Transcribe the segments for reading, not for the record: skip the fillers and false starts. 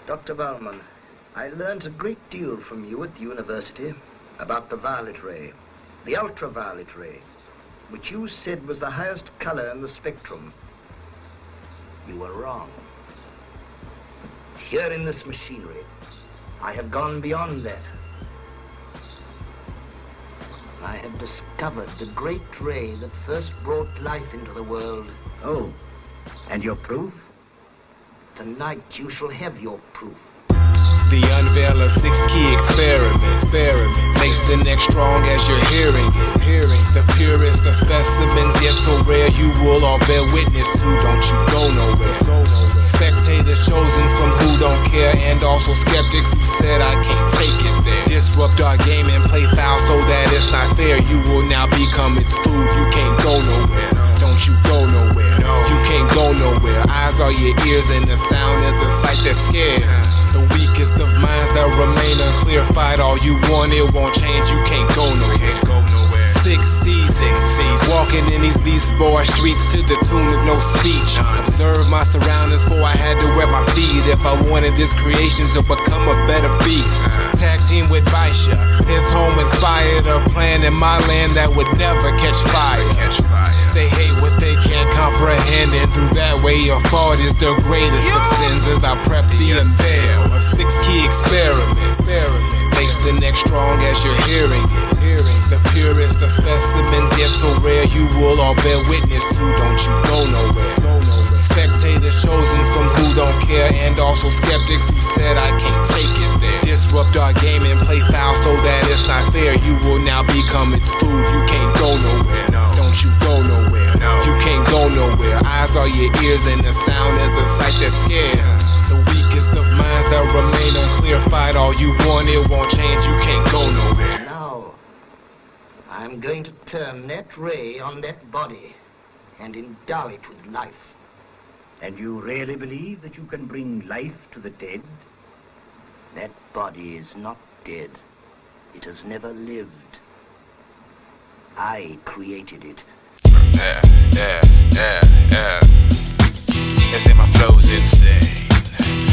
Dr. Baumann, I learned a great deal from you at the university about the violet ray, the ultraviolet ray, which you said was the highest color in the spectrum. You were wrong. Here in this machinery, I have gone beyond that. I have discovered the great ray that first brought life into the world. Oh, and your proof? Tonight you shall have your proof. The unveil of 6 key experiments. Makes the neck strong as you're hearing it. The purest of specimens, yet so rare you will all bear witness to. Don't you go nowhere. Spectators chosen from who don't care, and also skeptics who said I can't take it there. Disrupt our game and play foul so that it's not fair. You will now become its food. You can't go nowhere. Don't you go nowhere. You can't go nowhere. Eyes are your ears and the sound is a sight that scares. The weakest of minds that remain unclear. Fight all you want, it won't change. You can't go nowhere. 6 C's, walking in these Lisboa streets to the tune of no speech. Observe my surroundings, for I had to wear my feet if I wanted this creation to become a better beast. Tag team with Baisha, his home inspired a plan in my land that would never catch fire. They hate what they can't comprehend, and through that way your fault is the greatest of sins. As I prep the unveil of 6 key experiments. Makes the neck strong as you're hearing it. The purest of specimens, yet so rare you will all bear witness to. Don't you go nowhere. Spectators chosen from who don't care, and also skeptics who said I can't take it there. Disrupt our game and play foul so that it's not fair. You will now become its food. You can't go nowhere. Don't you go nowhere. You can't go nowhere. Eyes are your ears and the sound is a sight that scares. The weakest of minds that remain unclear. Fight all you want, it won't change. You can't go nowhere. Now, I'm going to turn that ray on that body and endow it with life. And you really believe that you can bring life to the dead? That body is not dead. It has never lived. I created it. They say my flow's insane.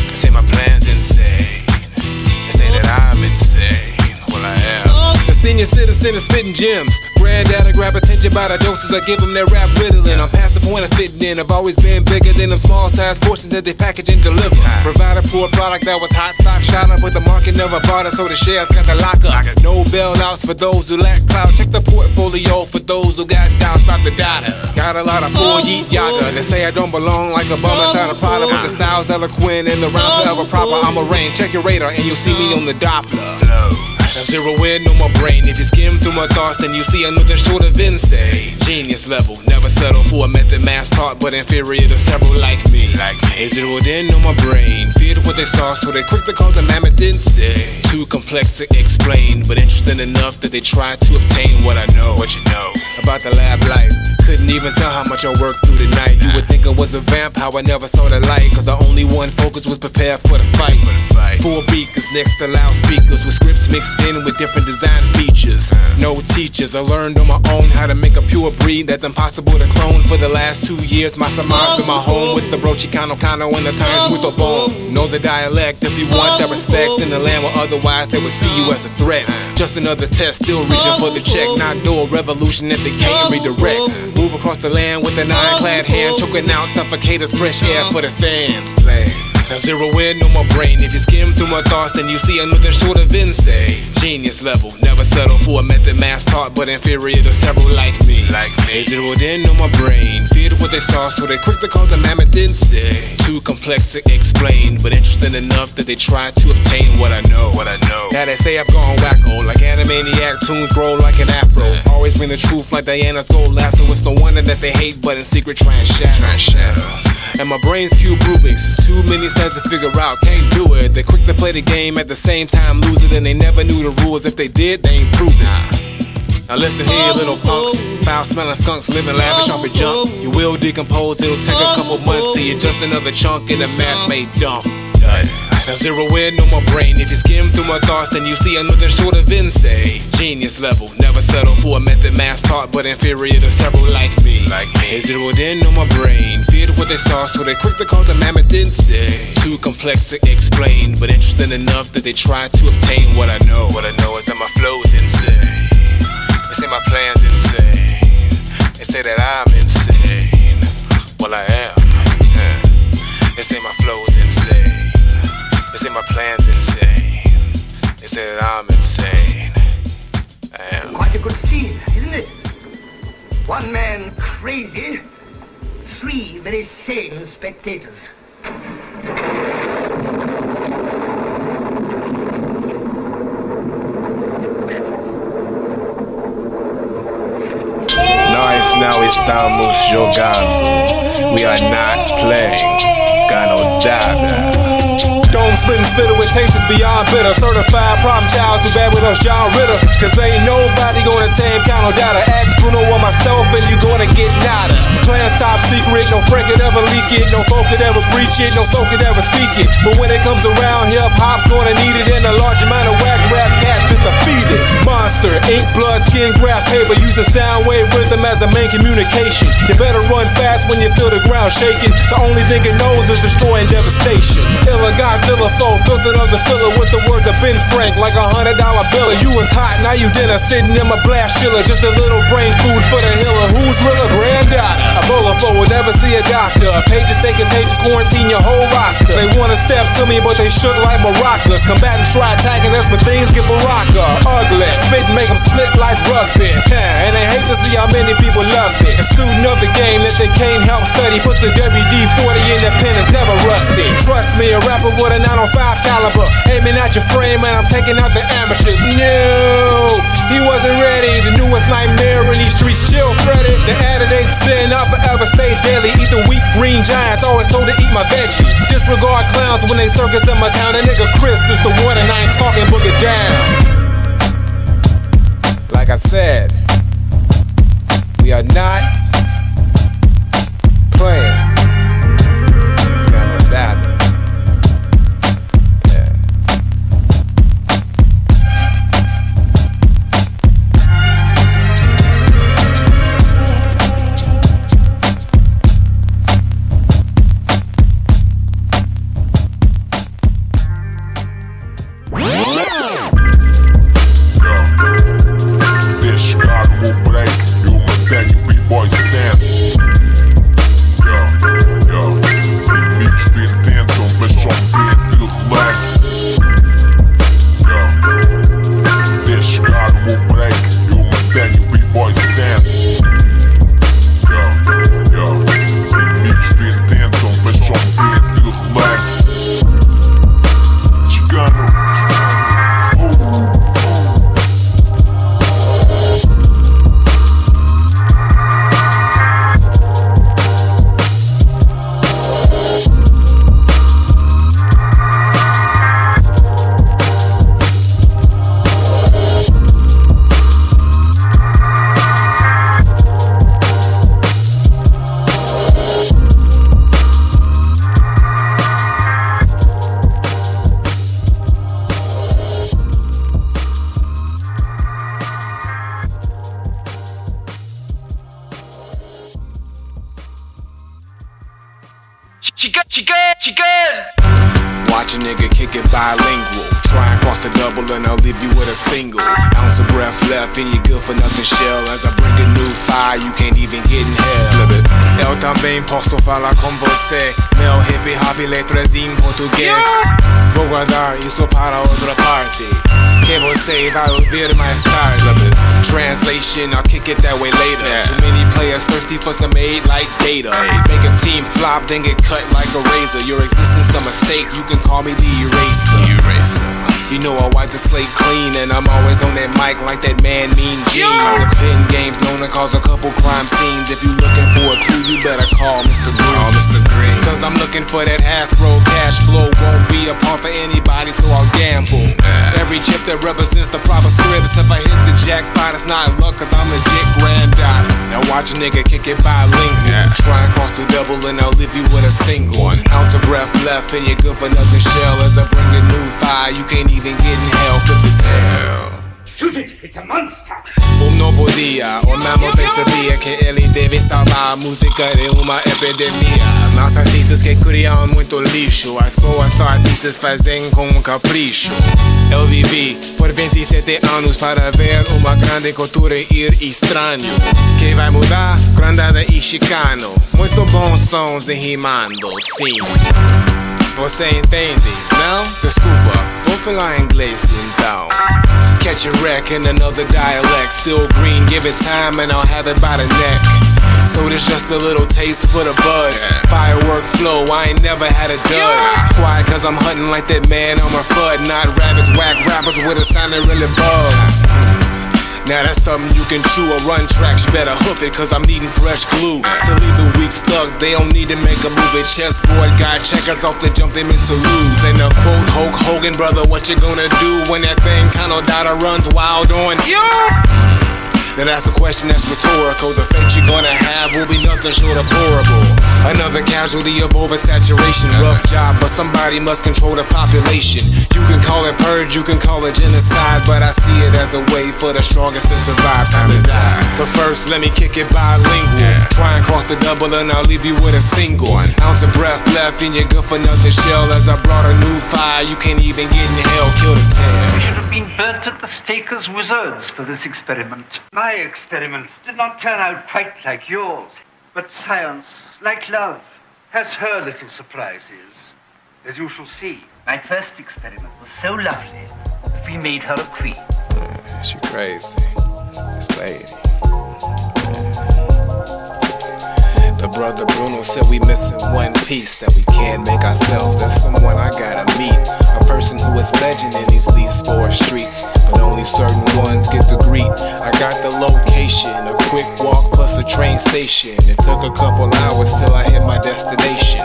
They say my plan's insane. They say that I'm insane. Well, I am. The senior citizen is spitting gems. Granddad, I grab attention by the doses, I give them that rap riddling. I'm past the point of fitting in. I've always been bigger than them small size portions that they package and deliver. Provide a poor product that was hot stock, shot up with the market, never bought it, so the shares got the locker. No bailouts for those who lack clout. Check the portfolio for those who got doubts about the data. Got a lot of poor yeet yaga. They say I don't belong like a bum inside a Prada, but the style's eloquent and the rounds forever proper. I'm a rain. Check your radar and you'll see me on the Doppler. Zero in on my brain. If you skim through my thoughts, then you see I'm nothing short of insane. Genius level, never settle for a method mass taught, but inferior to several like me. They zeroed in on my brain, feared what they saw, so they quick to call the mammoth insane. Too complex to explain, but interesting enough that they tried to obtain what I know. What you know about the lab life? Couldn't even tell how much I worked through the night. You would think I was a vamp, how I never saw the light, cause the only one focus was prepared for the fight. 4 beakers next to loudspeakers with scripts mixed in with different design features. No teachers, I learned on my own how to make a pure breed that's impossible to clone. For the last 2 years, my sama's been my home with the bro CHIKANO and the times with the bone. Know the dialect if you want that respect in the land, where otherwise they would see you as a threat. Just another test, still reaching for the check. Not do a revolution if they can't redirect. Move across the land with an ironclad hand, choking out suffocators, fresh air for the fans. Play. Now zero in on my brain. If you skim through my thoughts, then you see I'm nothing short of insane. Genius level, never settle for a method mass taught, but inferior to several like me. They zeroed in on my brain, feared what they saw, so they quick to call the mammoth insane. Too complex to explain, but interesting enough that they tried to obtain what I know. Now they say I've gone wacko, like Animaniac tunes roll like an afro. Always bring the truth like Diana's gold lasso. It's no wonder that they hate, but in secret try and shadow. And my brain's cube Rubik's, it's too many sides to figure out, can't do it. They quick to play the game, at the same time lose it, and they never knew the rules. If they did, they ain't proved it. Now listen here, little punks, foul smelling skunks living lavish off your junk. You will decompose, it'll take a couple months till you're just another chunk in a mass made dump. Now zero in on my brain. If you skim through my thoughts, then you see I'm nothing short of insane. Genius level, never settle for a method mass taught, but inferior to several like me. They zeroed in on my brain, feared what they saw, so they quick to call the mammoth insane. Too too complex to explain, but interesting enough that they try to obtain what I know. What I know is that my flow's insane. They say my plan's insane. They say that I'm insane. Well, I am. They say my flow's insane. They say my plan's insane. They say that I'm insane. I am. Quite a good scene, isn't it? One man crazy, three very sane spectators. Now estamos jogando. We are not playing. Granddad. Dome splitting spitter with tastes beyond bitter. Certified problem child, too bad with us John Ritter. Cause ain't nobody gonna tame Kano data. Ask Bruno or myself and you gonna get nada. Plans top secret, no friend could ever leak it. No folk could ever breach it, no soul could ever speak it. But when it comes around, hip hop's gonna need it. In a large amount of whack rap cash just to feed it. Monster, ink, blood, skin, graph paper. Using sound wave rhythm as a main communication. You better run fast when you feel the ground shaking. The only thing it knows is destroying devastation. Illa Godzilla foe, filtered of the filler with the words of Ben Frank like $100 bill. You was hot, now you dinner, sitting in my blast chiller. Just a little brain food for the hiller. Who's realer? Granddad. Ebola foe will never see a doctor. Pages stay contagious, quarantine your whole roster. They wanna step to me, but they shook like maracas. Combatants try attacking us, but things get baraka. Ugly, spit and make them split like rugby. And they hate to see how many people love it. A student of the game that they can't help study. Put the WD-40 in their pen, it's never rusty. Trust me, a rapper with a 905 caliber, aiming at your frame and I'm taking out the amateurs. No, he wasn't ready. The newest nightmare in these streets. Chill, Freddy. The addict ain't sin, I'll forever stay daily. Eat the weak green giants, always told to eat my veggies. Disregard clowns when they circus in my town. That nigga Chris is the one and I ain't talking, book it down. Like I said, we are not playing. Granddad. Watch a nigga kick it bilingual. Try and cross the double and I'll leave you with a single. Ounce of breath left and you good for nothing shell. As I bring a new fire you can't even get in hell. Eu também posso falar com você. Meu hip hop e letras em português. Vou guardar isso para outra parte que você vai ouvir mais tarde. Translation, I'll kick it that way later. Too many players thirsty for some aid like data. Make a team flop, then get cut like a razor. Your existence a mistake, you can call me the eraser. You know I wipe the slate clean and I'm always on that mic like that man Mean Gene. The pen game's known to cause a couple crime scenes. If you looking for a clue, you better call Mr. Green. Cause I'm looking for that Hasbro cash flow. Won't be a part for anybody, so I'll gamble. Every chip that represents the proper scripts. If I hit the jackpot, it's not luck, cause I'm legit granddad. Now watch a nigga kick it bilingual. Try and cross the double and I'll leave you with a single. Ounce of breath left and you're good for nothing shell. As I bring a new fire, you can't even get in hell, flip the tail. Shoot it! It's a monster! Novo dia, ormai bem sabia que ele deve salvar a música de uma epidemia. Nossos artistas que criam muito lixo, as boas artistas fazem com capricho. Eu vivi por 27 anos para ver uma grande cultura ir estranho. Que vai mudar? Granddad e CHIKANO. Muito bons sons de rimando, sim. Você entende? Não? Desculpa, vou falar inglês então. Catch a wreck in another dialect. Still green, give it time and I'll have it by the neck. So there's just a little taste for the buzz. Firework flow, I ain't never had a dud. Quiet cause I'm hunting like that man on my FUD. Not rabbits, whack rappers with a sound that really buzz. Now that's something you can chew or run tracks. You better hoof it cause I'm needing fresh glue. To leave the weak stuck, they don't need to make a move. A chessboard got checkers off to jump them into lose. And the quote, Hulk Hogan, brother, what you gonna do when that thing kinda data runs wild on you? Now that's a question that's rhetorical. The fate you're gonna have will be nothing short of horrible. Another casualty of oversaturation. Rough job, but somebody must control the population. You can call it purge, you can call it genocide, but I see it as a way for the strongest to survive. Time to die. But first, let me kick it bilingual. Try and cross the double and I'll leave you with a single. Ounce of breath left in your good for nothing shell. As I brought a new fire, you can't even get in hell. Kill the tail. We should have been burnt at the stake as wizards for this experiment. My experiments did not turn out quite like yours. But science, like love, has her little surprises, as you shall see. My first experiment was so lovely that we made her a queen. She crazy, this lady. The brother Bruno said we missing one piece that we can't make ourselves. That's someone I gotta meet. A person who is legend in these Leeds Forest streets, but only certain ones get to greet. I got the location, a quick walk plus a train station. It took a couple hours till I hit my destination.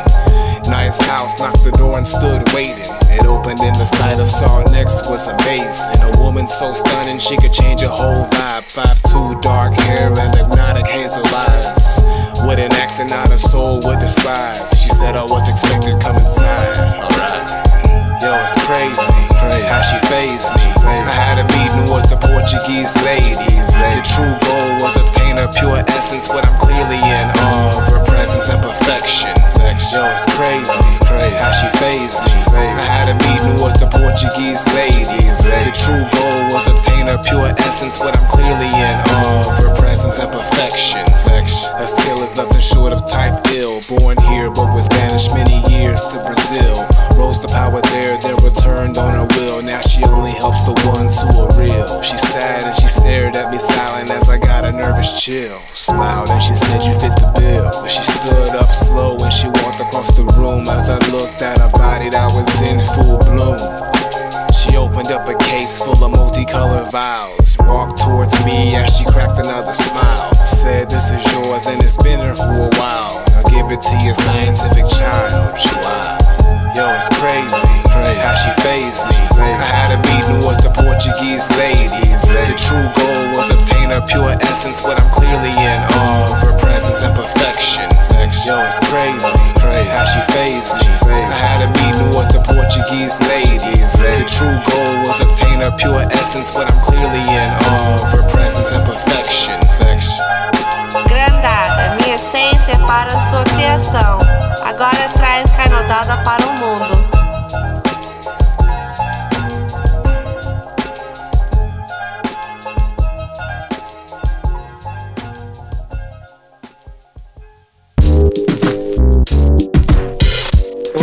Nice house, knocked the door and stood waiting. It opened and the sight I saw next was amazing. A woman so stunning she could change a whole vibe. 5'2", dark hair and hypnotic hazel eyes. With an accent not a soul would despise. She said I was expected to come inside. Alright. Yo, it's crazy how she fazed me. I had a meeting with the Portuguese lady. The true goal was obtain her pure essence, but I'm clearly in awe of her presence and perfection. Yo, it's crazy how she fazed me. I had a meeting with the Portuguese lady. The true goal was obtain her pure essence, but I'm clearly in awe of her presence and perfection. Her skill is nothing short of type ill. Born here but was banished many years to Brazil. Rose to power there, then returned on her will. Now she only helps the ones who are real. She sat and she stared at me silent as I got a nervous chill. Smiled and she said you fit the bill. She stood up slow and she walked across the room as I looked at her body that was in full bloom. She opened up a case full of multicolored vials. Walked towards me as she cracked another smile. Said this is yours and it's been here for a while. Now give it to your scientific child. Wow. Yo, it's crazy how she fazed me. I had a meeting with the Portuguese lady. The true goal was obtain her pure essence, but I'm clearly in awe of her presence and perfection. Yo, it's crazy how she fazed me. I had a meeting with the Portuguese lady. The true goal was obtain her pure essence, but I'm clearly in awe of her presence and perfection. Granddad, minha essência para a sua criação. Agora traz canodada para o mundo.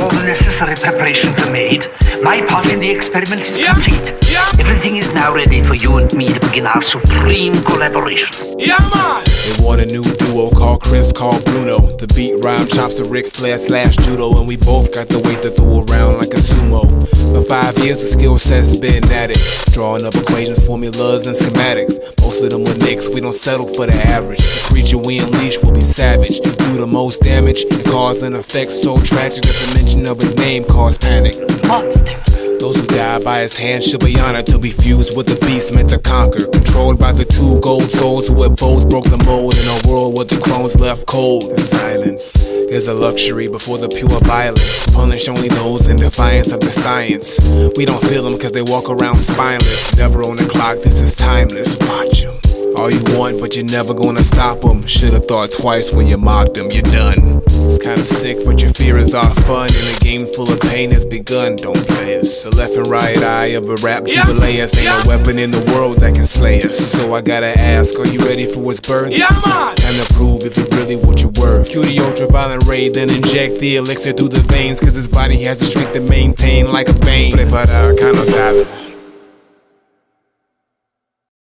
All the necessary preparations are made. My part in the experiment is complete. Everything is now ready for you and me to begin our supreme collaboration. Yeah, man! They want a new duo called Chris, called Bruno. The beat rhyme chops to Ric Flair / judo, and we both got the weight to throw around like a sumo. For 5 years the skill set's been at it, drawing up equations, formulas, and schematics. Most of them were nicks, we don't settle for the average. The creature we unleash will be savage, do the most damage, and cause an effect so tragic that the mention of his name caused panic. Monster. Those who die by his hand should be honored to be fused with the beast meant to conquer. Controlled by the two gold souls who had both broke the mold in a world where the crones left cold. The silence is a luxury before the pure violence. Punish only those in defiance of the science. We don't feel them cause they walk around spineless. Never on the clock, this is timeless. Watch them. All you want, but you're never gonna stop them. Should've thought twice when you mocked them, you're done. It's kinda sick, but your fear is our fun. And a game full of pain has begun, don't play us. The left and right eye of a rap jubileus. Ain't no weapon in the world that can slay us. So I gotta ask, are you ready for his birth? Yeah, man! Time to prove if it's really what you're worth. Cue the ultraviolet ray, then inject the elixir through the veins. Cause his body has a strength to maintain like a vein. Preparar, CHIKANO.